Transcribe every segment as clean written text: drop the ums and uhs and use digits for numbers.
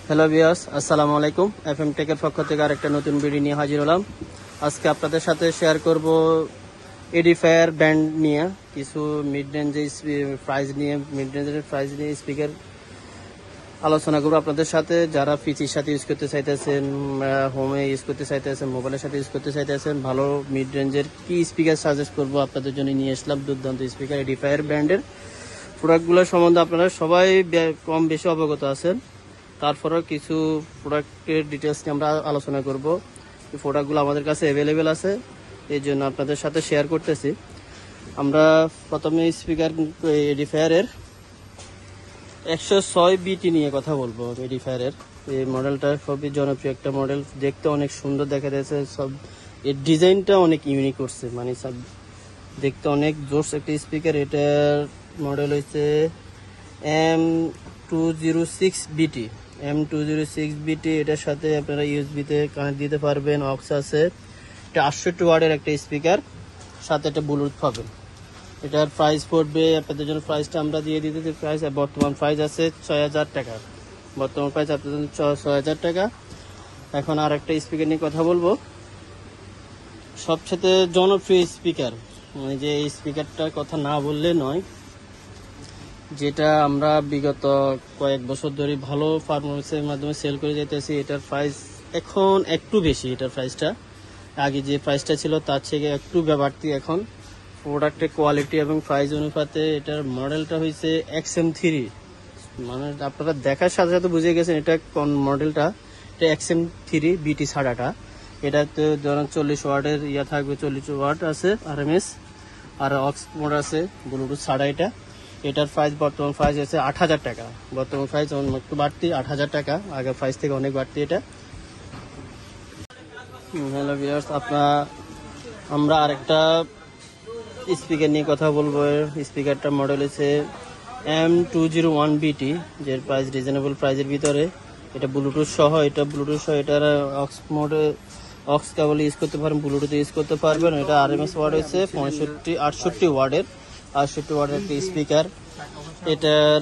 Hello viewers, আসসালামু আলাইকুম। FM টেকের পক্ষ থেকে আরেকটা নতুন ভিডিও নিয়ে হাজির হলাম। আজকে আপনাদের সাথে শেয়ার করব এডিফায়ার ব্র্যান্ড নিয়ে কিছু মিড রেঞ্জের প্রাইস নিয়ে স্পিকার আলোচনা করবো আপনাদের সাথে। যারা পিসির সাথে ইউজ করতে চাইতেছেন, হোমে ইউজ করতে চাইতেছেন, মোবাইলের সাথে ইউজ করতে চাইতেছেন, ভালো মিড রেঞ্জের কি স্পিকার সাজেস্ট করবো আপনাদের জন্য নিয়ে আসলাম। দুর্দান্ত স্পিকার এডিফায়ার ব্র্যান্ডের প্রোডাক্টগুলো সম্বন্ধে আপনারা সবাই কম বেশি অবগত আছেন। তারপরেও কিছু প্রোডাক্টের ডিটেলস নিয়ে আমরা আলোচনা করব। এই প্রোডাক্টগুলো আমাদের কাছে অ্যাভেলেবেল আছে, এই জন্য আপনাদের সাথে শেয়ার করতেছি। আমরা প্রথমে স্পিকার এডিফায়ারের 106 বিটি নিয়ে কথা বলবো। এডিফায়ারের এই মডেলটা খুবই জনপ্রিয় একটা মডেল, দেখতে অনেক সুন্দর দেখা যাচ্ছে। সব এর ডিজাইনটা অনেক ইউনিক করছে, মানে সব দেখতে অনেক জোস একটা স্পিকার। এটার মডেল হচ্ছে M206BT। M206BT এটার সাথে আপনারা ইউএসবিতে কানেক্ট দিতে পারবেন, অক্স আছে। এটা 68 ওয়াটের একটা স্পিকার, সাথে একটা ব্লুটুথ পাবেন। এটার প্রাইস পড়বে আপনাদের জন্য, প্রাইসটা আমরা দিয়ে দিতে, প্রাইস বর্তমান প্রাইস আছে 6000 টাকা। বর্তমান প্রাইস আপনাদের জন্য 6000 টাকা। এখন আর একটা স্পিকার নিয়ে কথা বলবো, সবচেয়ে জনপ্রিয় স্পিকার, মানে যে এই স্পিকারটার কথা না বললে নয়, যেটা আমরা বিগত কয়েক বছর ধরে ভালো পারফরমেন্সের মাধ্যমে সেল করে যেতেছি। এটার প্রাইস এখন একটু বেশি, এটার প্রাইসটা আগে যে প্রাইসটা ছিল তার থেকে একটু বাড়তি এখন। প্রোডাক্টের কোয়ালিটি এবং প্রাইস অনুপাতে এটার মডেলটা হয়েছে XM3। মানে আপনারা দেখার সাথে সাথে বুঝে গেছেন এটা কোন মডেলটা। এটা XM3 BT ছাড়াটা। এটাতে ধরেন 40 ওয়াটের থাকবে, 40 ওয়াট আছে RMS, আর অক্স মোড আছে, ব্লুটুথ ছাড়া। এটার প্রাইস বর্তমান প্রাইস আছে 8000 টাকা। বর্তমান প্রাইস একটু বাড়তি, 8000 টাকা, আগের প্রাইস থেকে অনেক বাড়তি এটা। হ্যালো ভিউয়ার্স, আমরা আরেকটা স্পিকার নিয়ে কথা বলবো। স্পিকারটার মডেল হচ্ছে M201BT, যের প্রাইস রিজনেবল প্রাইসের ভিতরে। এটা ব্লুটুথ সহ, এটার অক্স মোডে অক্স কেবল ইউজ করতে পারবেন, ব্লুটুথ ইউজ করতে পারবেন। এটা RMS ওয়াট হচ্ছে 68 ওয়াটের একটা স্পিকার। এটার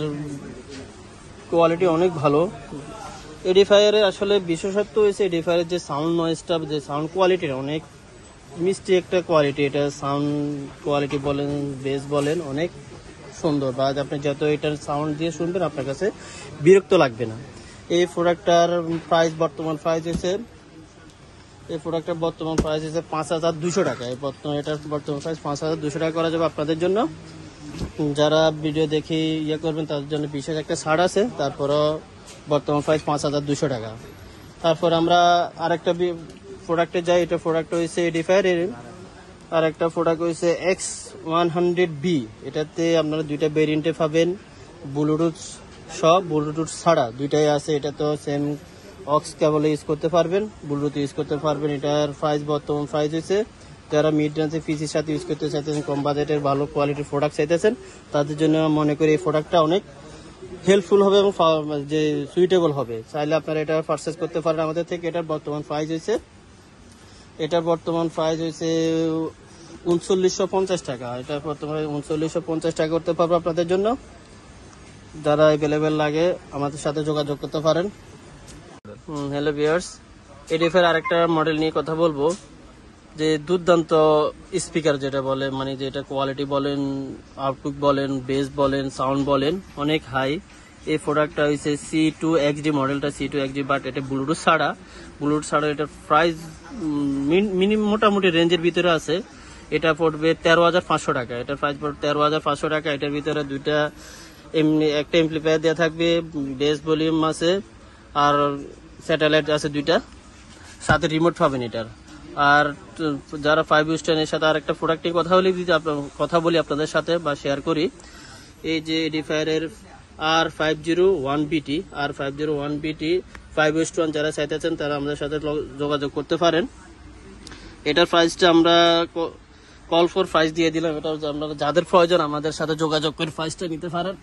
কোয়ালিটি অনেক ভালো। এডিফায়ারের আসলে বিশেষত্ব হয়েছে এডিফায়ারের যে সাউন্ড নয়েজটা, যে সাউন্ড কোয়ালিটির অনেক মিষ্টি একটা কোয়ালিটি। এটা সাউন্ড কোয়ালিটি বলেন, বেস বলেন, অনেক সুন্দর। বা আপনি যত এটার সাউন্ড দিয়ে শুনবেন আপনার কাছে বিরক্ত লাগবে না। এই প্রোডাক্টটার বর্তমান প্রাইস হচ্ছে 5200 টাকা। এটার বর্তমান প্রাইস 5200 টাকা করা যাবে আপনাদের জন্য। যারা ভিডিও দেখে করবেন তাদের জন্য বিশেষ একটা ছাড় আছে। তারপরও বর্তমান প্রাইস 5200 টাকা। তারপর আমরা আরেকটা প্রোডাক্টে যাই। এটা প্রোডাক্ট হয়েছে এডিফায়ারের আরেকটা প্রোডাক্ট হয়েছে X100B। এটাতে আপনারা দুইটা ভেরিয়েন্টে পাবেন, ব্লুটুথ সব ব্লুটুথ ছাড়া দুইটাই আছে। এটা তো সেম অক্স কেবল ইউজ করতে পারবেন, ব্লুটুথ ইউজ করতে পারবেন। এটার বর্তমান প্রাইস হয়েছে, যারা মিড রেঞ্জের পিসির সাথে ইউজ করতে চাইতেছেন, কম বাজেটের ভালো কোয়ালিটির প্রোডাক্ট চাইতেছেন, তাদের জন্য মনে করি এই প্রোডাক্টটা অনেক হেল্পফুল হবে এবং যে সুইটেবল হবে। চাইলে আপনারা এটা পারচেস করতে পারেন আমাদের থেকে। এটার বর্তমান প্রাইস হয়েছে 3950 টাকা। এটা বর্তমানে 3950 টাকা করতে পারবো আপনাদের জন্য। যারা অ্যাভেলেবেল লাগে আমাদের সাথে যোগাযোগ করতে পারেন। হ্যালো ভিউয়ার্স, এডিফায়ার আরেকটা মডেল নিয়ে কথা বলবো, যে দুর্দান্ত স্পিকার যেটা বলে, মানে যেটা কোয়ালিটি বলেন, আউটপুট বলেন, বেস বলেন, সাউন্ড বলেন, অনেক হাই। এই প্রোডাক্টটা হচ্ছে C2XD মডেলটা, C2XD, বাট এটা ব্লুটুথ ছাড়া। এটার প্রাইস মোটামুটি রেঞ্জের ভিতরে আছে। এটা পড়বে 13500 টাকা। এটার প্রাইস পড়বে 13500 টাকা। এটার ভিতরে দুইটা একটা এমপ্লিফায়ার দেওয়া থাকবে, বেস ভলিউম আছে, আর স্যাটেলাইট আছে দুইটা, সাথে রিমোট পাবেন এটার। আর যারা 5 এর সাথে আর একটা প্রোডাক্ট নিয়ে কথা বলি আপনাদের সাথে বা শেয়ার করি। এই যে এডিফায়ারের R501BT 5-1 যারা চাইতেছেন তারা আমাদের সাথে যোগাযোগ করতে পারেন। এটার প্রাইসটা আমরা কল ফর প্রাইস দিয়ে দিলাম। এটা আপনারা যাদের প্রয়োজন আমাদের সাথে যোগাযোগ করে প্রাইসটা নিতে পারেন।